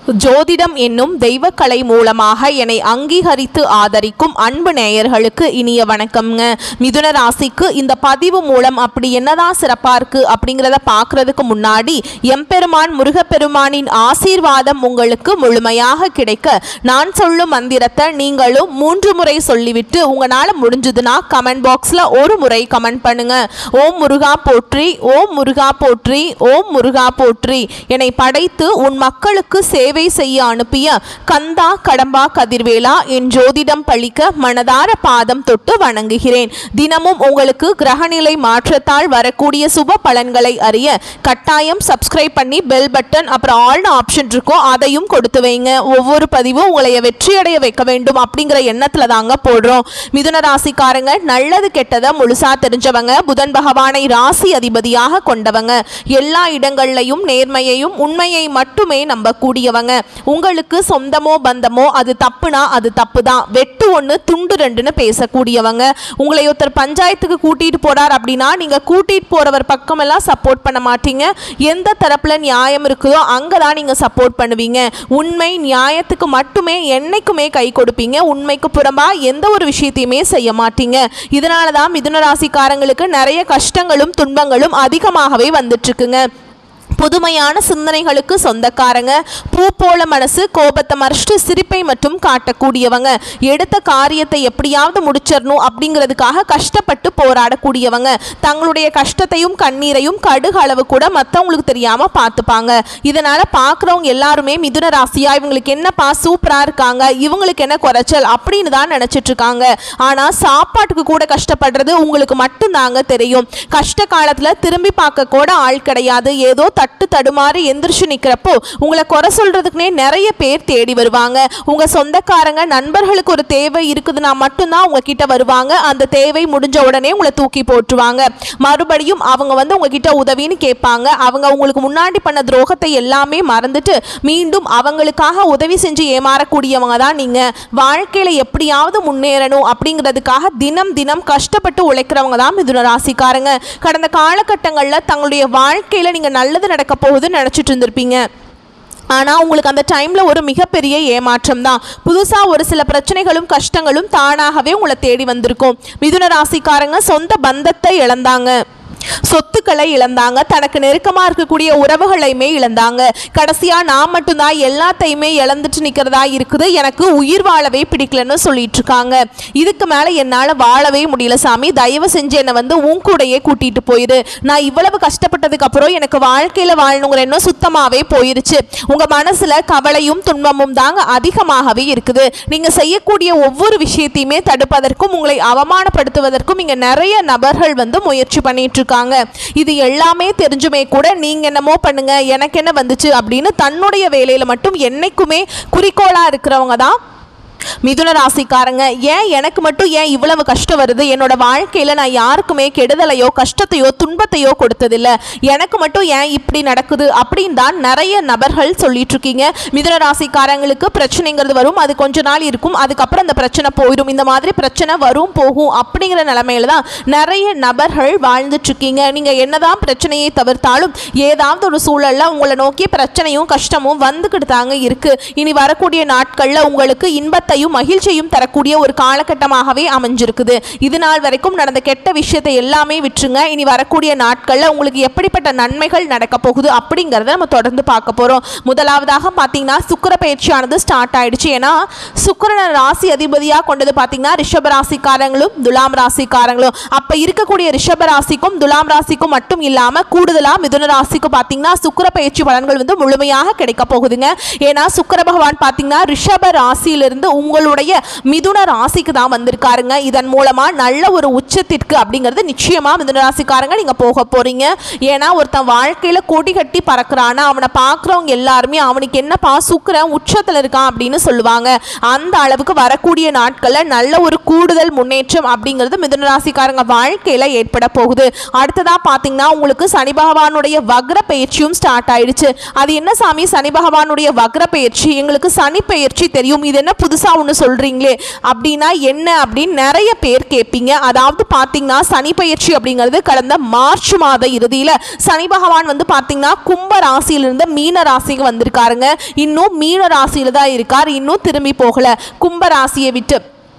ஜோதிடம் என்னும் தெய்வக்கலை மூலமாக என்னை அங்கீகரித்து ஆதரிக்கும் அன்பு நேயர்களுக்கு இனிய வணக்கம்ங்க. மிதுன ராசிக்கு இந்த பதிவு மூலம் அப்படி என்னதான் சிறப்பா இருக்கு அப்படிங்கிறத பார்க்கறதுக்கு முன்னாடி எம்பெருமான் முருகப்பெருமானின் ஆசீர்வாதம் உங்களுக்கு முழுமையாக கிடைக்க நான் சொல்லும் மந்திரத்தை நீங்களும் 3 முறை சொல்லிவிட்டு உங்களால முடிஞ்சதுன்னா கமெண்ட் பாக்ஸ்ல ஒரு முறை கமெண்ட் பண்ணுங்க. ஓம் முருகா போற்றி, ஓம் முருகா போற்றி, ஓம் முருகா போற்றி. என்னை படைத்து உன் மக்களுக்கு சேவை செய்ய அனுப்பிய கந்தா கடம்பா கதிர்வேலா என் ஜோதிடம் பழிக்க மனதார பாதம் தொட்டு வணங்குகிறேன். தினமும் உங்களுக்கு கிரகநிலை மாற்றத்தால் வரக்கூடிய சுப பலன்களை அறிய கட்டாயம் சப்ஸ்கிரைப் பண்ணி பெல் பட்டன் அப்புறம் ஆல் ஆப்ஷன் இருக்கும் அதையும் கொடுத்து வைங்க. ஒவ்வொரு பதிவும் உங்களை வெற்றியடைய வைக்க வேண்டும் அப்படிங்கிற எண்ணத்துல தாங்க போடுறோம். மிதுன ராசிக்காரங்க நல்லது கெட்டதை முழுசா தெரிஞ்சவங்க, புதன் பகவானை ராசி அதிபதியாக கொண்டவங்க, எல்லா இடங்கள்லையும் நேர்மையையும் உண்மையை மட்டுமே நம்பக்கூடியவங்க. உங்களுக்கு சொந்தமோ பந்தமோ அது தப்புனா அது தப்பு தான், வெட்டு ஒன்று துண்டு ரெண்டுன்னு பேசக்கூடியவங்க. உங்களை ஒருத்தர் பஞ்சாயத்துக்கு கூட்டிட்டு போறார் அப்படின்னா நீங்க கூட்டிட்டு போறவர் பக்கமெல்லாம் சப்போர்ட் பண்ண மாட்டீங்க. எந்த தரப்புல நியாயம் இருக்குதோ அங்கதான் நீங்க சப்போர்ட் பண்ணுவீங்க. உண்மை நியாயத்துக்கு மட்டுமே என்னைக்குமே கை கொடுப்பீங்க. உண்மைக்கு புறம்பா எந்த ஒரு விஷயத்தையுமே செய்ய மாட்டீங்க. இதனாலதான் மிதுன ராசிக்காரங்களுக்கு நிறைய கஷ்டங்களும் துன்பங்களும் அதிகமாகவே வந்துட்டு இருக்குங்க. புதுமையான சிந்தனைகளுக்கு சொந்தக்காரங்க, பூ போல மனசு, கோபத்தை மறைச்சிட்டு சிரிப்பை மட்டும் காட்டக்கூடியவங்க, எடுத்த காரியத்தை எப்படியாவது முடிச்சிடணும் அப்படிங்கிறதுக்காக கஷ்டப்பட்டு போராடக்கூடியவங்க, தங்களுடைய கஷ்டத்தையும் கண்ணீரையும் கடுகு அளவு கூட மற்றவங்களுக்கு தெரியாம பார்த்துப்பாங்க. இதனால பார்க்குறவங்க எல்லாருமே மிதுன ராசியா இவங்களுக்கு என்னப்பா சூப்பரா இருக்காங்க, இவங்களுக்கு என்ன குறைச்சல் அப்படின்னு தான் நினைச்சிட்டு இருக்காங்க. ஆனா சாப்பாட்டுக்கு கூட கஷ்டப்படுறது உங்களுக்கு மட்டும்தாங்க தெரியும். கஷ்ட காலத்துல திரும்பி பார்க்க கூட ஆள் கிடையாது. ஏதோ தட்டு தடுமாறி எந்திரிச்சு நிக்கிறப்போ உங்களை குறை சொல்றதுக்குனே நிறைய பேர் தேடி வருவாங்க. உங்க சொந்தக்காரங்க நண்பர்களுக்கு ஒரு தேவை இருக்குதுன்னா மட்டும்தான் உங்ககிட்ட வருவாங்க. அந்த தேவை முடிஞ்ச உடனே உங்களை தூக்கி போட்டுருவாங்க. மறுபடியும் அவங்க உங்ககிட்ட உதவின்னு கேட்பாங்க. அவங்க உங்களுக்கு முன்னாடி பண்ண துரோகத்தை எல்லாமே மறந்துட்டு மீண்டும் அவங்களுக்காக உதவி செஞ்சு ஏமாறக்கூடியவங்க தான் நீங்க. வாழ்க்கையில எப்படியாவது முன்னேறணும் அப்படிங்கிறதுக்காக தினம் தினம் கஷ்டப்பட்டு உழைக்கிறவங்க தான் மிதுன ராசிக்காரங்க. கடந்த காலகட்டங்களில் தங்களுடைய வாழ்க்கையில நீங்க நல்லது நடக்க போகுதுன்னு நினைச்சிட்டு இருந்திருப்பீங்க. ஆனால் உங்களுக்கு அந்த டைமில் ஒரு மிகப்பெரிய ஏமாற்றம் தான். புதுசாக ஒரு சில பிரச்சனைகளும் கஷ்டங்களும் தானாகவே உங்களை தேடி வந்திருக்கும். மிதுன ராசிக்காரங்க சொந்த பந்தத்தை இழந்தாங்க, சொத்துக்களை இழந்தாங்க, தனக்கு நெருக்கமாக இருக்கக்கூடிய உறவுகளையுமே இழந்தாங்க. கடைசியாக நான் மட்டும்தான் எல்லாத்தையுமே இழந்துட்டு நிற்கிறதா இருக்குது, எனக்கு உயிர் வாழவே பிடிக்கலன்னு சொல்லிட்டு இருக்காங்க. இதுக்கு மேலே என்னால் வாழவே முடியல சாமி, தயவு செஞ்சு என்னை உன் கூடையே கூட்டிகிட்டு போயிரு. நான் இவ்வளவு கஷ்டப்பட்டதுக்கு அப்புறம் எனக்கு வாழ்க்கையில் வாழணுங்கிற எண்ணம் சுத்தமாகவே போயிருச்சு. உங்கள் மனசில் கவலையும் துன்பமும் தாங்க அதிகமாகவே இருக்குது. நீங்கள் செய்யக்கூடிய ஒவ்வொரு விஷயத்தையுமே தடுப்பதற்கும் உங்களை அவமானப்படுத்துவதற்கும் இங்கே நிறைய நபர்கள் முயற்சி பண்ணிட்டு இருக்காங்க. இது எல்லாமே தெரிஞ்சுமே கூட நீங்க என்னமோ பண்ணுங்க எனக்கு என்ன வந்துச்சு அப்படின்னு தன்னுடைய வேலையில மட்டும் என்னைக்குமே குறிக்கோளா இருக்கிறவங்க தான் மிதுன ராசிக்காரங்க. ஏன் எனக்கு மட்டும் ஏன் இவ்வளவு கஷ்டம் வருது, என்னோட வாழ்க்கையில நான் யாருக்குமே கெடுதலையோ கஷ்டத்தையோ துன்பத்தையோ கொடுத்ததில்லை, எனக்கு மட்டும் ஏன் இப்படி நடக்குது அப்படின்னு தான் நிறைய நபர்கள் சொல்லிட்டு இருக்கீங்க. மிதுன ராசிக்காரங்களுக்கு பிரச்சனைங்கிறது வரும், அது கொஞ்ச நாள் இருக்கும், அதுக்கப்புறம் அந்த பிரச்சனை போயிடும். இந்த மாதிரி பிரச்சனை வரும் போகும் அப்படிங்கிற நிலைமையில தான் நிறைய நபர்கள் வாழ்ந்துட்டு இருக்கீங்க. நீங்க என்னதான் பிரச்சனையை தவிர்த்தாலும் ஏதாவது ஒரு சூழல்ல உங்களை நோக்கி பிரச்சனையும் கஷ்டமும் வந்துக்கிட்டு தாங்க இருக்கு. இனி வரக்கூடிய நாட்கள்ல உங்களுக்கு இன்பத்தையும் மகிழ்ச்சியும் தரக்கூடிய ஒரு காலகட்டமாகவே அமைஞ்சிருக்குது. இது நாள் வரைக்கும் நடந்த கெட்ட விஷயத்தை எல்லாமே விட்டுருங்க. இனி வரக்கூடிய நாட்கள்ல உங்களுக்கு எப்படிப்பட்ட நன்மைகள் நடக்க போகுது அப்படிங்கறத நம்ம தொடர்ந்து பார்க்க போறோம். முதலாவதாக பாத்தீங்கன்னா சுக்கிர பயிற்சியானது ஸ்டார்ட் ஆயிடுச்சு. ஏன்னா சுக்கிரனை ராசி அதிபதியா கொண்டது பாத்தீங்கன்னா ரிஷப ராசிக்காரங்களும் துலாம் ராசிக்காரங்களும். அப்ப இருக்கக்கூடிய ரிஷப ராசிக்கும் துலாம் ராசிக்கும் மட்டும் இல்லாம கூடுதலா மிதுன ராசிக்கு பாத்தீங்கன்னா சுக்கிர பயிற்சி பலன்கள் முழுமையாக கிடைக்க போகுதுங்க. ஏன்னா சுக்கிர பகவான் பாத்தீங்கன்னா ரிஷப ராசியிலிருந்து உங்களுடைய மிதுன ராசிக்கு தான் வந்திருக்காருங்க. இதன் மூலமா நல்ல ஒரு உச்சத்திற்கு அப்படிங்கிறது நிச்சயமா மிதுன ராசிக்காரங்க நீங்க போக போறீங்க. ஏன்னா ஒருத்தன் வாழ்க்கையில கொடி கட்டி பறக்கிறானா அவனை பார்க்குறவங்க எல்லாருமே அவனுக்கு என்னப்பா சுக்கிரன் உச்சத்தில் இருக்கான் அப்படின்னு சொல்லுவாங்க. அந்த அளவுக்கு வரக்கூடிய நாட்கள்ல நல்ல ஒரு கூடுதல் முன்னேற்றம் அப்படிங்கிறது மிதுன ராசிக்காரங்க வாழ்க்கையில ஏற்பட போகுது. அடுத்ததா பாத்தீங்கன்னா உங்களுக்கு சனி பகவானுடைய வக்ர பயிற்சியும் ஸ்டார்ட் ஆயிடுச்சு. அது என்ன சாமி சனி பகவானுடைய வக்ர பயிற்சி, எங்களுக்கு சனி பயிற்சி தெரியும், இது என்ன புதுசா புதுசாக ஒன்று சொல்கிறீங்களே அப்படின்னா என்ன அப்படின்னு நிறைய பேர் கேட்பீங்க. அதாவது பார்த்தீங்கன்னா சனி பயிற்சி அப்படிங்கிறது கடந்த மார்ச் மாத இறுதியில் சனி பகவான் வந்து பார்த்தீங்கன்னா கும்ப ராசியிலிருந்து மீன ராசிக்கு வந்திருக்காருங்க. இன்னும் மீன ராசியில் தான் இருக்கார், இன்னும் திரும்பி போகலை. கும்ப ராசியை விட்டு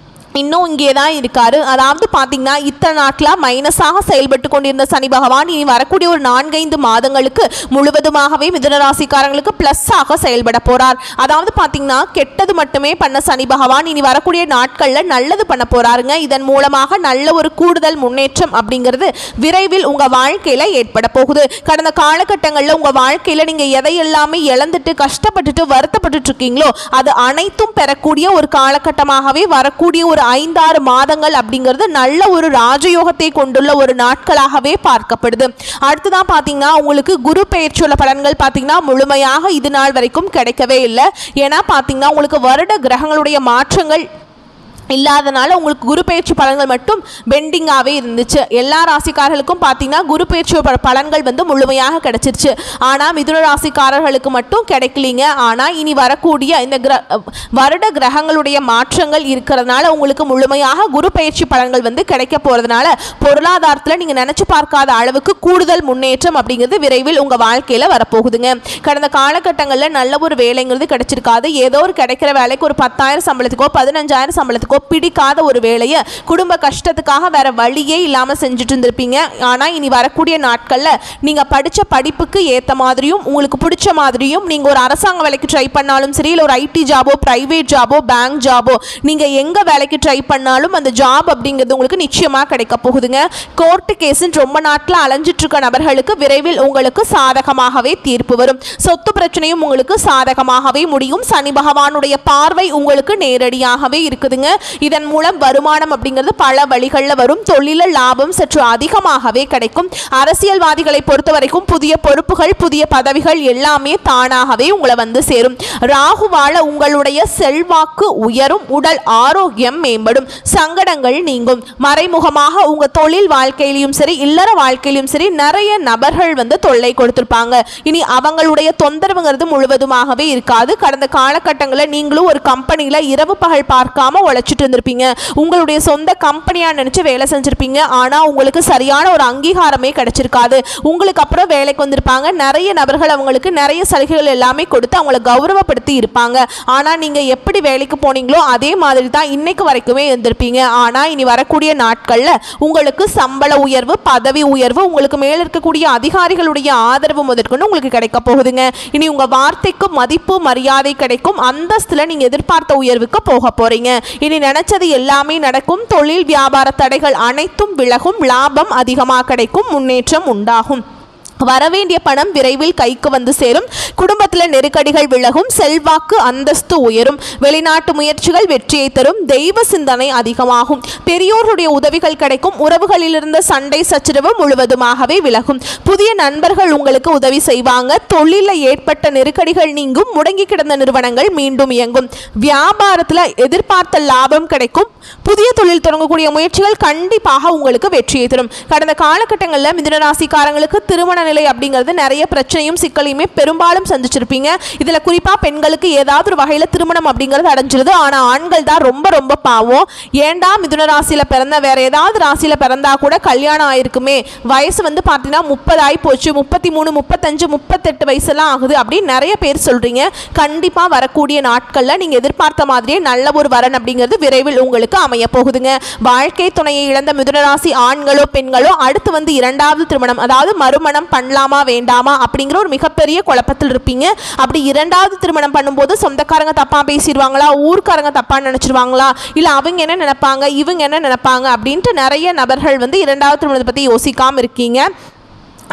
இன்னும் இங்கே தான் இருக்காரு. அதாவது பார்த்தீங்கன்னா இத்தனை நாட்களாக மைனஸாக செயல்பட்டு கொண்டிருந்த சனி பகவான் இனி வரக்கூடிய ஒரு 4-5 மாதங்களுக்கு முழுவதுமாகவே மிதுனராசிக்காரங்களுக்கு ப்ளஸ்ஸாக செயல்பட போகிறார். அதாவது பார்த்தீங்கன்னா கெட்டது மட்டுமே பண்ண சனி பகவான் இனி வரக்கூடிய நாட்களில் நல்லது பண்ண போகிறாருங்க. இதன் மூலமாக நல்ல ஒரு கூடுதல் முன்னேற்றம் அப்படிங்கிறது விரைவில் உங்கள் வாழ்க்கையில் ஏற்பட போகுது. கடந்த காலகட்டங்களில் உங்கள் வாழ்க்கையில் நீங்கள் எதை எல்லாமே இழந்துட்டு கஷ்டப்பட்டுட்டு வருத்தப்பட்டு இருக்கீங்களோ அது அனைத்தும் பெறக்கூடிய ஒரு காலகட்டமாகவே வரக்கூடிய ஒரு 5-6 மாதங்கள் அப்படிங்கிறது நல்ல ஒரு ராஜயோகத்தை கொண்டுள்ள ஒரு நாட்களாகவே பார்க்கப்படுது. அடுத்ததான் பார்த்தீங்கன்னா உங்களுக்கு குரு பெயர்ச்சியுள்ள பலன்கள் பார்த்தீங்கன்னா முழுமையாக இது நாள் வரைக்கும் கிடைக்கவே இல்லை. ஏன்னா பார்த்தீங்கன்னா உங்களுக்கு வருட கிரகங்களுடைய மாற்றங்கள் இல்லாதனால உங்களுக்கு குரு பயிற்சி பலன்கள் மட்டும் பெண்டிங்காகவே இருந்துச்சு. எல்லா ராசிக்காரர்களுக்கும் பார்த்தீங்கன்னா குரு பயிற்சி பலன்கள் வந்து முழுமையாக கிடைச்சிருச்சு. ஆனால் மிதுன ராசிக்காரர்களுக்கு மட்டும் கிடைக்கலிங்க. ஆனால் இனி வரக்கூடிய இந்த வருட கிரகங்களுடைய மாற்றங்கள் இருக்கிறதுனால உங்களுக்கு முழுமையாக குரு பயிற்சி பலன்கள் வந்து கிடைக்க போகிறதுனால பொருளாதாரத்தில் நீங்கள் நினச்சி பார்க்காத அளவுக்கு கூடுதல் முன்னேற்றம் அப்படிங்கிறது விரைவில் உங்கள் வாழ்க்கையில் வரப்போகுதுங்க. கடந்த காலகட்டங்களில் நல்ல ஒரு வேலைங்கிறது கிடைச்சிருக்காது. ஏதோ ஒரு கிடைக்கிற வேலைக்கு ஒரு 10,000 சம்பளத்துக்கோ 15,000 சம்பளத்துக்கோ பிடிக்காத ஒரு வேலையை குடும்ப கஷ்டத்துக்காக வேற வழியே இல்லாமல் செஞ்சுட்டு இருந்திருப்பீங்க. ஆனால் இனி வரக்கூடிய நாட்களில் நீங்கள் படித்த படிப்புக்கு ஏற்ற மாதிரியும் உங்களுக்கு பிடிச்ச மாதிரியும் நீங்கள் ஒரு அரசாங்க வேலைக்கு ட்ரை பண்ணாலும் சரி, இல்லை ஒரு ஐடி ஜாபோ பிரைவேட் ஜாபோ பேங்க் ஜாபோ நீங்கள் எங்கே வேலைக்கு ட்ரை பண்ணாலும் அந்த ஜாப் அப்படிங்கிறது உங்களுக்கு நிச்சயமாக கிடைக்க போகுதுங்க. கோர்ட்டு கேஸுன்னு ரொம்ப நாட்டில் அலைஞ்சிட்டு இருக்க நபர்களுக்கு விரைவில் உங்களுக்கு சாதகமாகவே தீர்ப்பு வரும். சொத்து பிரச்சனையும் உங்களுக்கு சாதகமாகவே முடியும். சனி பகவானுடைய பார்வை உங்களுக்கு நேரடியாகவே இருக்குதுங்க. இதன் மூலம் வருமானம் அப்படிங்கிறது பல வழிகளில் வரும். தொழில லாபம் சற்று அதிகமாகவே கிடைக்கும். அரசியல்வாதிகளை பொறுத்த வரைக்கும் புதிய பொறுப்புகள் புதிய பதவிகள் எல்லாமே தானாகவே உங்களை வந்து சேரும். ராகுவால உங்களுடைய செல்வாக்கு உயரும், உடல் ஆரோக்கியம் மேம்படும், சங்கடங்கள் நீங்கும். மறைமுகமாக உங்க தொழில் வாழ்க்கையிலும் சரி இல்லற வாழ்க்கையிலும் சரி நிறைய நபர்கள் வந்து தொல்லை கொடுத்திருப்பாங்க. இனி அவங்களுடைய தொந்தரவுங்கிறது முழுவதுமாகவே இருக்காது. கடந்த காலகட்டங்களில் நீங்களும் ஒரு கம்பெனியில் இரவு பகல் பார்க்காம உழைச்சிட்டு இருந்திருப்பீங்க. உங்களுடைய சொந்த கம்பெனியா நினைச்சு வேலை செஞ்சிருப்பீங்க. ஆனா உங்களுக்கு சரியான ஒரு அங்கீகாரமே கிடைச்சிருக்காது. உங்களுக்கு அப்புறம் வேலைக்கு வந்திருப்பாங்க நிறைய நபர்கள், அவங்களுக்கு நிறைய சலுகைகள் எல்லாமே கொடுத்து அவங்களை கௌரவப்படுத்தி இருப்பாங்க. ஆனா நீங்க எப்படி வேலைக்கு போனீங்களோ அதே மாதிரி தான் இன்னைக்கு வரைக்குமே இருந்திருப்பீங்க. ஆனா இனி வரக்கூடிய நாட்கள்ல உங்களுக்கு சம்பள உயர்வு பதவி உயர்வு உங்களுக்கு மேல இருக்கக்கூடிய அதிகாரிகளுடைய ஆதரவு முதற்கொண்டு உங்களுக்கு கிடைக்க போகுதுங்க. இனி உங்க வார்த்தைக்கு மதிப்பு மரியாதை கிடைக்கும். அந்தஸ்துல நீங்க எதிர்பார்த்த உயர்வுக்கு போக போறீங்க. இனி நினைச்சது எல்லாமே நடக்கும். தொழில் வியாபார தடைகள் அனைத்தும் விலகும். லாபம் அதிகமாக கிடைக்கும். முன்னேற்றம் உண்டாகும். வரவேண்டிய பணம் விரைவில் கைக்கு வந்து சேரும். குடும்பத்தில் நெருக்கடிகள் விலகும். செல்வாக்கு அந்தஸ்து உயரும். வெளிநாட்டு முயற்சிகள் வெற்றியை தரும். தெய்வ சிந்தனை அதிகமாகும். பெரியோருடைய உதவிகள் கிடைக்கும். உறவுகளில் இருந்த சண்டை சச்சரவு முழுவதுமாகவே விலகும். புதிய நண்பர்கள் உங்களுக்கு உதவி செய்வாங்க. தொழிலில் ஏற்பட்ட நெருக்கடிகள் நீங்கும். முடங்கி கிடந்த நிறுவனங்கள் மீண்டும் இயங்கும். வியாபாரத்தில் எதிர்பார்த்த லாபம் கிடைக்கும். புதிய தொழில் தொடங்கக்கூடிய முயற்சிகள் கண்டிப்பாக உங்களுக்கு வெற்றியை தரும். கடந்த காலகட்டங்களில் மிதுன ராசிக்காரங்களுக்கு திருமண நிலை அப்படிங்கிறது நிறைய பிரச்சனையும் சிக்கலையுமே பெரும்பாலும் சந்திச்சிருப்பீங்க. இதில் குறிப்பாக பெண்களுக்கு ஏதாவது ஒரு வகையில் திருமணம் அப்படிங்கிறது அடைஞ்சிருது. ஆனால் ஆண்கள் தான் ரொம்ப ரொம்ப பாவம். ஏண்டா மிதுன ராசியில் பிறந்த வேற ஏதாவது ராசியில் பிறந்தா கூட கல்யாணம் ஆயிருக்குமே, வயசு வந்து பார்த்தீங்கன்னா 30 ஆகி போச்சு, 33 35 38 வயசுலாம் ஆகுது அப்படின்னு நிறைய பேர் சொல்றீங்க. கண்டிப்பாக வரக்கூடிய நாட்களில் நீங்கள் எதிர்பார்த்த மாதிரியே நல்ல ஒரு வரன் அப்படிங்கிறது விரைவில் உங்களுக்கு அமைய போகுதுங்க. வாழ்க்கை துணையை இழந்த மிதுன ராசி ஆண்களோ பெண்களோ அடுத்து வந்து 2வது திருமணம் அதாவது மறுமணம் பண்ணலாமா வேண்டாமா அப்படிங்கிற ஒரு மிகப்பெரிய குழப்பத்தில் இருப்பீங்க. அப்படி 2வது திருமணம் பண்ணும்போது சொந்தக்காரங்க தப்பா பேசிடுவாங்களா, ஊர்க்காரங்க தப்பா நினைச்சிருவாங்களா, இல்ல அவங்க என்ன நினைப்பாங்க இவங்க என்ன நினைப்பாங்க அப்படின்ட்டு நிறைய நபர்கள் வந்து 2வது திருமணத்தை பத்தி யோசிக்காம இருக்கீங்க.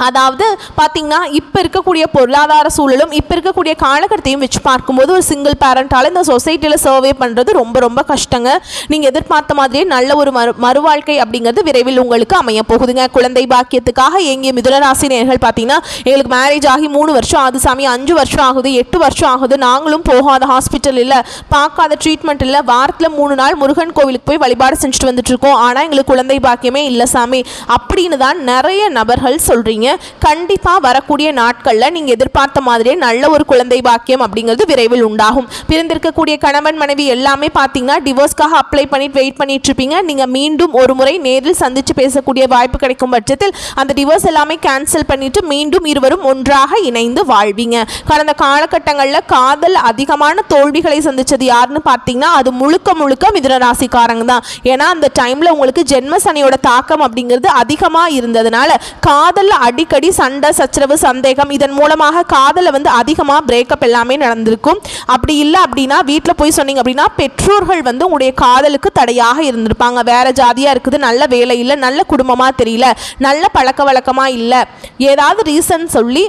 அதாவது பார்த்தீங்கன்னா இப்போ இருக்கக்கூடிய பொருளாதார சூழலும் இப்போ இருக்கக்கூடிய காலகட்டத்தையும் வச்சு பார்க்கும்போது ஒரு சிங்கிள் பேரண்டால் இந்த சொசைட்டியில் சர்வே பண்ணுறது ரொம்ப ரொம்ப கஷ்டங்க. நீங்கள் எதிர்பார்த்த மாதிரியே நல்ல ஒரு மறுவாழ்க்கை அப்படிங்கிறது விரைவில் உங்களுக்கு அமைய போகுதுங்க. குழந்தை பாக்கியத்துக்காக எங்கிய மிதுன ராசி நேயர்கள் பார்த்தீங்கன்னா எங்களுக்கு மேரேஜ் ஆகி 3 வருஷம் ஆகுது சாமி, 5 வருஷம் ஆகுது, 8 வருஷம் ஆகுது, நாங்களும் போகாத ஹாஸ்பிட்டல் இல்லை, பார்க்காத ட்ரீட்மெண்ட் இல்லை, வாரத்தில் 3 நாள் முருகன் கோவிலுக்கு போய் வழிபாடு செஞ்சுட்டு வந்துட்டு இருக்கோம், ஆனால் எங்களுக்கு குழந்தை பாக்கியமே இல்லை சாமி அப்படின்னு தான் நிறைய நபர்கள் சொல்கிறீங்க. இருப்பீங்க. கண்டிப்பாக வரக்கூடிய நாட்களில் நீங்கள் எதிர்பார்த்த மாதிரியே நல்ல ஒரு குழந்தை பாக்கியம் அப்படிங்கிறது விரைவில் உண்டாகும். பிரிந்திருக்கக்கூடிய கணவன் மனைவி எல்லாமே பார்த்தீங்கன்னா டிவோர்ஸ்க்காக அப்ளை பண்ணிட்டு வெயிட் பண்ணிட்டு இருப்பீங்க. நீங்கள் மீண்டும் ஒரு முறை நேரில் சந்தித்து பேசக்கூடிய வாய்ப்பு கிடைக்கும் பட்சத்தில் அந்த டிவோர்ஸ் எல்லாமே கேன்சல் பண்ணிட்டு மீண்டும் இருவரும் ஒன்றாக இணைந்து வாழ்வீங்க. கடந்த காலகட்டங்களில் காதல் அதிகமான தோல்விகளை சந்திச்சது யாருன்னு பார்த்தீங்கன்னா அது முழுக்க மிதுன ராசிக்காரங்க தான். ஏன்னா அந்த டைமில் உங்களுக்கு ஜென்ம சனியோட தாக்கம் அப்படிங்கிறது அதிகமாக இருந்ததுனால காதலில் அடிக்கடி சண்டை சச்சரவு சந்தேகம் இதன் மூலமாக காதலை வந்து அதிகமாக பிரேக்கப் எல்லாமே நடந்திருக்கும். அப்படி இல்லை அப்படின்னா வீட்டில் போய் சொன்னீங்க அப்படின்னா பெற்றோர்கள் வந்து உங்களுடைய காதலுக்கு தடையாக இருந்திருப்பாங்க. வேற ஜாதியாக இருக்குது, நல்ல வேலை இல்லை, நல்ல குடும்பமாக தெரியல, நல்ல பழக்க வழக்கமாக இல்லை, ஏதாவது ரீசன் சொல்லி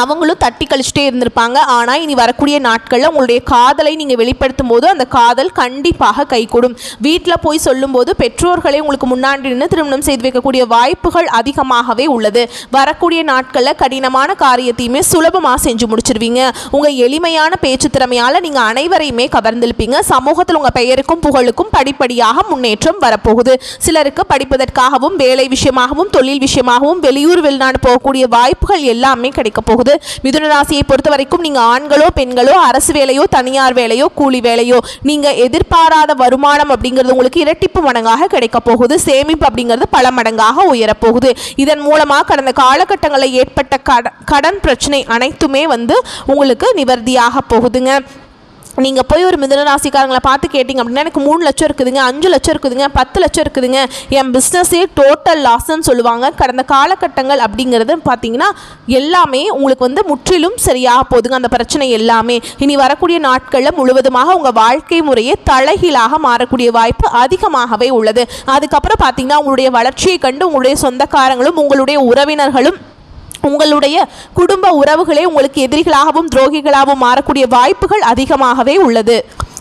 அவங்களும் தட்டி கழிச்சிட்டே இருந்திருப்பாங்க. ஆனால் இனி வரக்கூடிய நாட்களில் உங்களுடைய காதலை நீங்கள் வெளிப்படுத்தும் போது அந்த காதல் கண்டிப்பாக கைகூடும். வீட்டில் போய் சொல்லும்போது பெற்றோர்களை உங்களுக்கு முன்னாடி நின்று திருமணம் செய்து வைக்கக்கூடிய வாய்ப்புகள் அதிகமாகவே உள்ளது. வரக்கூடிய நாட்களில் கடினமான காரியத்தையுமே சுலபமாக செஞ்சு முடிச்சிருவீங்க. உங்கள் எளிமையான பேச்சு திறமையால் நீங்கள் அனைவரையுமே கவர்ந்திருப்பீங்க. சமூகத்தில் உங்கள் பெயருக்கும் புகழுக்கும் படிப்படியாக முன்னேற்றம் வரப்போகுது. சிலருக்கு படிப்பதற்காகவும் வேலை விஷயமாகவும் தொழில் விஷயமாகவும் வெளியூர் வெளிநாடு போகக்கூடிய வாய்ப்புகள் எல்லாமே கிடைக்க போகுது. மிதுன ராசியை பொறுத்த வரைக்கும் நீங்க ஆண்களோ பெண்களோ அரசு வேலையோ தனியார் வேலையோ கூலி வேலையோ நீங்க எதிர்பாராத வருமானம் அப்படிங்கிறது உங்களுக்கு இரட்டிப்பு மடங்காக கிடைக்க போகுது. சேமிப்பு அப்படிங்கிறது பல மடங்காக உயரப்போகுது. இதன் மூலமாக கடந்த காலகட்டங்களில் ஏற்பட்ட கடன் பிரச்சனை அனைத்துமே வந்து உங்களுக்கு நிவர்த்தியாக போகுதுங்க. நீங்கள் போய் ஒரு மிதுன ராசிக்காரங்களை பார்த்து கேட்டிங்க அப்படின்னா எனக்கு 3 லட்சம் இருக்குதுங்க, 5 லட்சம் இருக்குதுங்க, 10 லட்சம் இருக்குதுங்க, என் பிஸ்னஸே டோட்டல் லாஸ்ன்னு சொல்லுவாங்க. கடந்த காலகட்டங்கள் அப்படிங்கிறது பார்த்தீங்கன்னா எல்லாமே உங்களுக்கு வந்து முற்றிலும் சரியாக போகுதுங்க. அந்த பிரச்சனை எல்லாமே இனி வரக்கூடிய நாட்களில் முழுவதுமாக உங்கள் வாழ்க்கை முறையே தலைகீழாக மாறக்கூடிய வாய்ப்பு அதிகமாகவே உள்ளது. அதுக்கப்புறம் பார்த்தீங்கன்னா உங்களுடைய வளர்ச்சியை கண்டு உங்களுடைய சொந்தக்காரங்களும் உங்களுடைய உறவினர்களும் உங்களுடைய குடும்ப உறவுகளே உங்களுக்கு எதிரிகளாகவும் துரோகிகளாகவும் மாறக்கூடிய வாய்ப்புகள் அதிகமாகவே உள்ளது.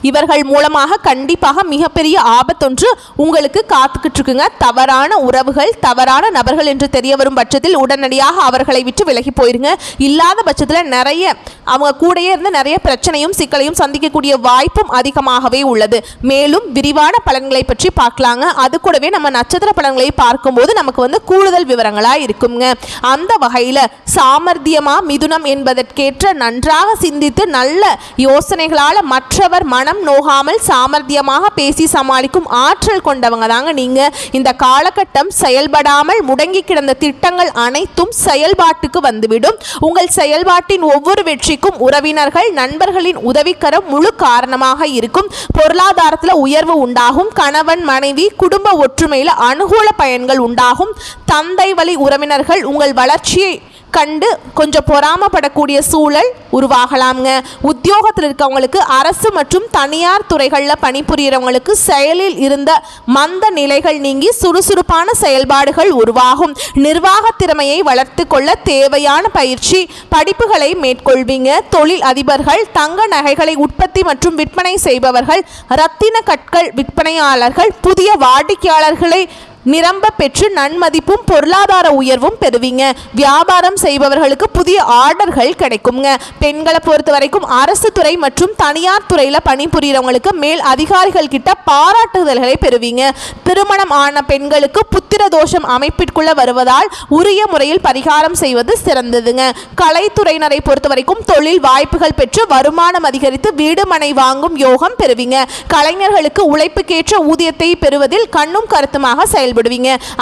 இவர்கள் மூலமாக கண்டிப்பாக மிகப்பெரிய ஆபத்தொன்று உங்களுக்கு காத்துக்கிட்டு இருக்குங்க. தவறான உறவுகள் தவறான நபர்கள் என்று தெரிய வரும் பட்சத்தில் உடனடியாக அவர்களை விட்டு விலகி போயிருங்க. இல்லாத பட்சத்தில் நிறைய அவங்க கூடயே இருந்து நிறைய பிரச்சனையும் சிக்கலையும் சந்திக்கக்கூடிய வாய்ப்பும் அதிகமாகவே உள்ளது. மேலும் விரிவான பலன்களை பற்றி பார்க்கலாங்க. அது கூடவே நம்ம நட்சத்திர பலன்களை பார்க்கும்போது நமக்கு வந்து கூடுதல் விவரங்களாக இருக்குங்க. அந்த வகையில் சாமர்த்தியமா மிதுனம் என்பதற்கேற்ற நன்றாக சிந்தித்து நல்ல யோசனைகளால் மற்றவர் மனம் நோகாமல் சாமர்த்தியமாக பேசி சமாளிக்கும் ஆற்றல் கொண்டவங்க தாங்க நீங்க. இந்த காலகட்டம் செயல்படாமல் முடங்கி கிடந்த திட்டங்கள் அனைத்தும் செயல்பாட்டுக்கு வந்துவிடும். உங்கள் செயல்பாட்டின் ஒவ்வொரு வெற்றிக்கும் உறவினர்கள் நண்பர்களின் உதவிக்கரம் முழு காரணமாக இருக்கும். பொருளாதாரத்தில் உயர்வு உண்டாகும். கணவன் மனைவி குடும்ப ஒற்றுமையில் அனுகூல பயன்கள் உண்டாகும். தந்தை வழி உறவினர்கள் உங்கள் வளர்ச்சியை கண்டு கொஞ்சம் பொறாமப்படக்கூடிய சூழல் உருவாகலாம்ங்க. உத்தியோகத்தில் இருக்கவங்களுக்கு அரசு மற்றும் தனியார் துறைகளில் பணிபுரியறவங்களுக்கு செயலில் இருந்த மந்த நிலைகள் நீங்கி சுறுசுறுப்பான செயல்பாடுகள் உருவாகும். நிர்வாக திறமையை வளர்த்து கொள்ள தேவையான பயிற்சி படிப்புகளை மேற்கொள்வீங்க. தொழில் அதிபர்கள் தங்க நகைகளை உற்பத்தி மற்றும் விற்பனை செய்பவர்கள் ரத்தின கற்கள் விற்பனையாளர்கள் புதிய வாடிக்கையாளர்களை நிரம்ப பெற்று நன்மதிப்பும் பொருளாதார உயர்வும் பெறுவீங்க. வியாபாரம் செய்பவர்களுக்கு புதிய ஆர்டர்கள் கிடைக்குங்க. பெண்களை பொறுத்த வரைக்கும் அரசு துறை மற்றும் தனியார் துறையில் பணிபுரியறவங்களுக்கு மேல் அதிகாரிகள் கிட்ட பாராட்டுதல்களை பெறுவீங்க. திருமணம் ஆன பெண்களுக்கு புத்திர தோஷம் அமைப்பிற்குள்ள வருவதால் உரிய முறையில் பரிகாரம் செய்வது சிறந்ததுங்க. கலைத்துறையினரை பொறுத்த வரைக்கும் தொழில் வாய்ப்புகள் பெற்று வருமானம் அதிகரித்து வீடு மனை வாங்கும் யோகம் பெறுவீங்க. கலைஞர்களுக்கு உழைப்புக்கேற்ற ஊதியத்தை பெறுவதில் கண்ணும் கருத்துமாக செயல்படுவீங்க.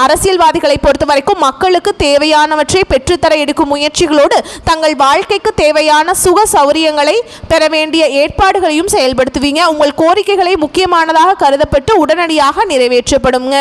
அரசியல்வாதிகளை பொறுத்த வரைக்கும் மக்களுக்கு தேவையானவற்றை பெற்றுத்தர எடுக்கும் முயற்சிகளோடு தங்கள் வாழ்க்கைக்கு தேவையான சுக சௌரியங்களை பெற வேண்டிய ஏற்பாடுகளையும் செயல்படுத்துவீங்க. உங்கள் கோரிக்கைகளை முக்கியமானதாக கருதப்பட்டு உடனடியாக நிறைவேற்றப்படுங்க.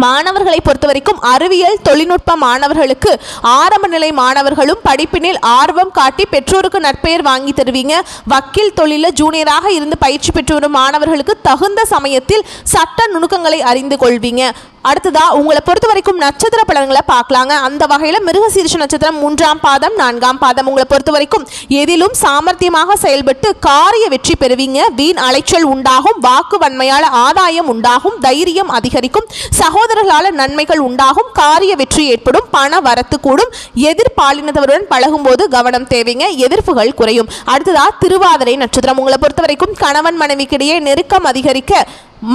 மாணவர்களை பொறுத்த வரைக்கும் அறிவியல் தொழில்நுட்ப மாணவர்களுக்கு ஆரம்ப நிலை மாணவர்களும் படிப்பினில் ஆர்வம் காட்டி பெற்றோருக்கு நற்பெயர் வாங்கி தருவீங்க. வக்கீல் தொழிலில் ஜூனியராக இருந்து பயிற்சி பெற்று வரும் மாணவர்களுக்கு தகுந்த சமயத்தில் சட்ட நுணுக்கங்களை அறிந்து கொள்வீங்க. அடுத்ததா உங்களை பொறுத்த வரைக்கும் நட்சத்திர பலன்களை பார்க்கலாங்க. அந்த வகையில் மிருகசீரிஷ நட்சத்திரம் 3ஆம் பாதம் 4ஆம் பாதம் உங்களை பொறுத்த வரைக்கும் எதிலும் சாமர்த்தியமாக செயல்பட்டு காரிய வெற்றி பெறுவீங்க. வீண் அலைச்சல் உண்டாகும். வாக்கு வன்மையால் ஆதாயம் உண்டாகும். தைரியம் அதிகரிக்கும். சகோதரர்களால் நன்மைகள் உண்டாகும். காரிய வெற்றி ஏற்படும். பண வரத்து கூடும். எதிர்பாலினத்தவருடன் பழகும் போது கவனம் தேவைங்க. எதிர்ப்புகள் குறையும். அடுத்ததா திருவாதிரை நட்சத்திரம் உங்களை பொறுத்த வரைக்கும் கணவன் மனைவிக்கிடையே நெருக்கம் அதிகரிக்க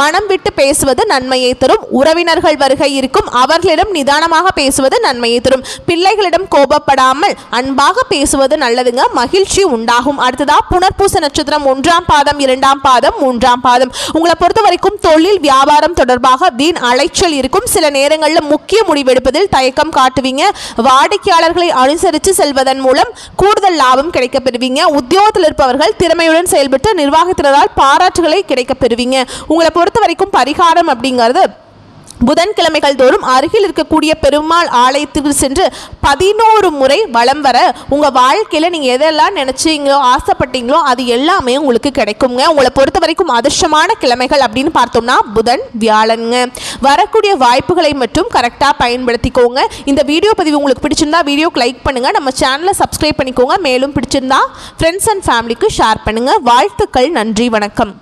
மனம் விட்டு பேசுவது நன்மையை தரும். உறவினர்கள் வருகை இருக்கும், அவர்களிடம் நிதானமாக பேசுவது நன்மையை தரும். பிள்ளைகளிடம் கோபப்படாமல் அன்பாக பேசுவது நல்லதுங்க, மகிழ்ச்சி உண்டாகும். அடுத்ததா புனர்பூச நட்சத்திரம் 1ஆம் பாதம் 2ஆம் பாதம் 3ஆம் பாதம். உங்களை பொறுத்த வரைக்கும் தொழில் வியாபாரம் தொடர்பாக வீண் அலைச்சல் இருக்கும். சில நேரங்களில் முக்கிய முடிவெடுப்பதில் தயக்கம் காட்டுவீங்க. வாடிக்கையாளர்களை அனுசரித்து செல்வதன் மூலம் கூடுதல் லாபம் கிடைக்கப் பெறுவீங்க. உத்தியோகத்தில் இருப்பவர்கள் திறமையுடன் செயல்பட்டு நிர்வாகத்தினரால் பாராட்டுகளை கிடைக்கப் பெறுவீங்க. உங்களை பொறுத்த வரைக்கும் பரிகாரம் அப்படிங்கிறது புதன்கிழமைகள் தோறும் அருகில் இருக்கக்கூடிய பெருமாள் ஆலயத்துக்கு சென்று 11 முறை வலம் வர உங்கள் வாழ்க்கையில் நீங்கள் எதெல்லாம் நினச்சிங்களோ ஆசைப்பட்டீங்களோ அது எல்லாமே உங்களுக்கு கிடைக்குங்க. உங்களை பொறுத்த வரைக்கும் அதிர்ஷ்டமான கிழமைகள் அப்படின்னு பார்த்தோம்னா புதன் வியாழனுங்க. வரக்கூடிய வாய்ப்புகளை மட்டும் கரெக்டாக பயன்படுத்திக்கோங்க. இந்த வீடியோ பதிவு உங்களுக்கு பிடிச்சிருந்தா வீடியோக்கு லைக் பண்ணுங்கள், நம்ம சேனலை சப்ஸ்கிரைப் பண்ணிக்கோங்க. மேலும் பிடிச்சிருந்தா ஃப்ரெண்ட்ஸ் அண்ட் ஃபேமிலிக்கு ஷேர் பண்ணுங்கள். வாழ்த்துக்கள், நன்றி, வணக்கம்.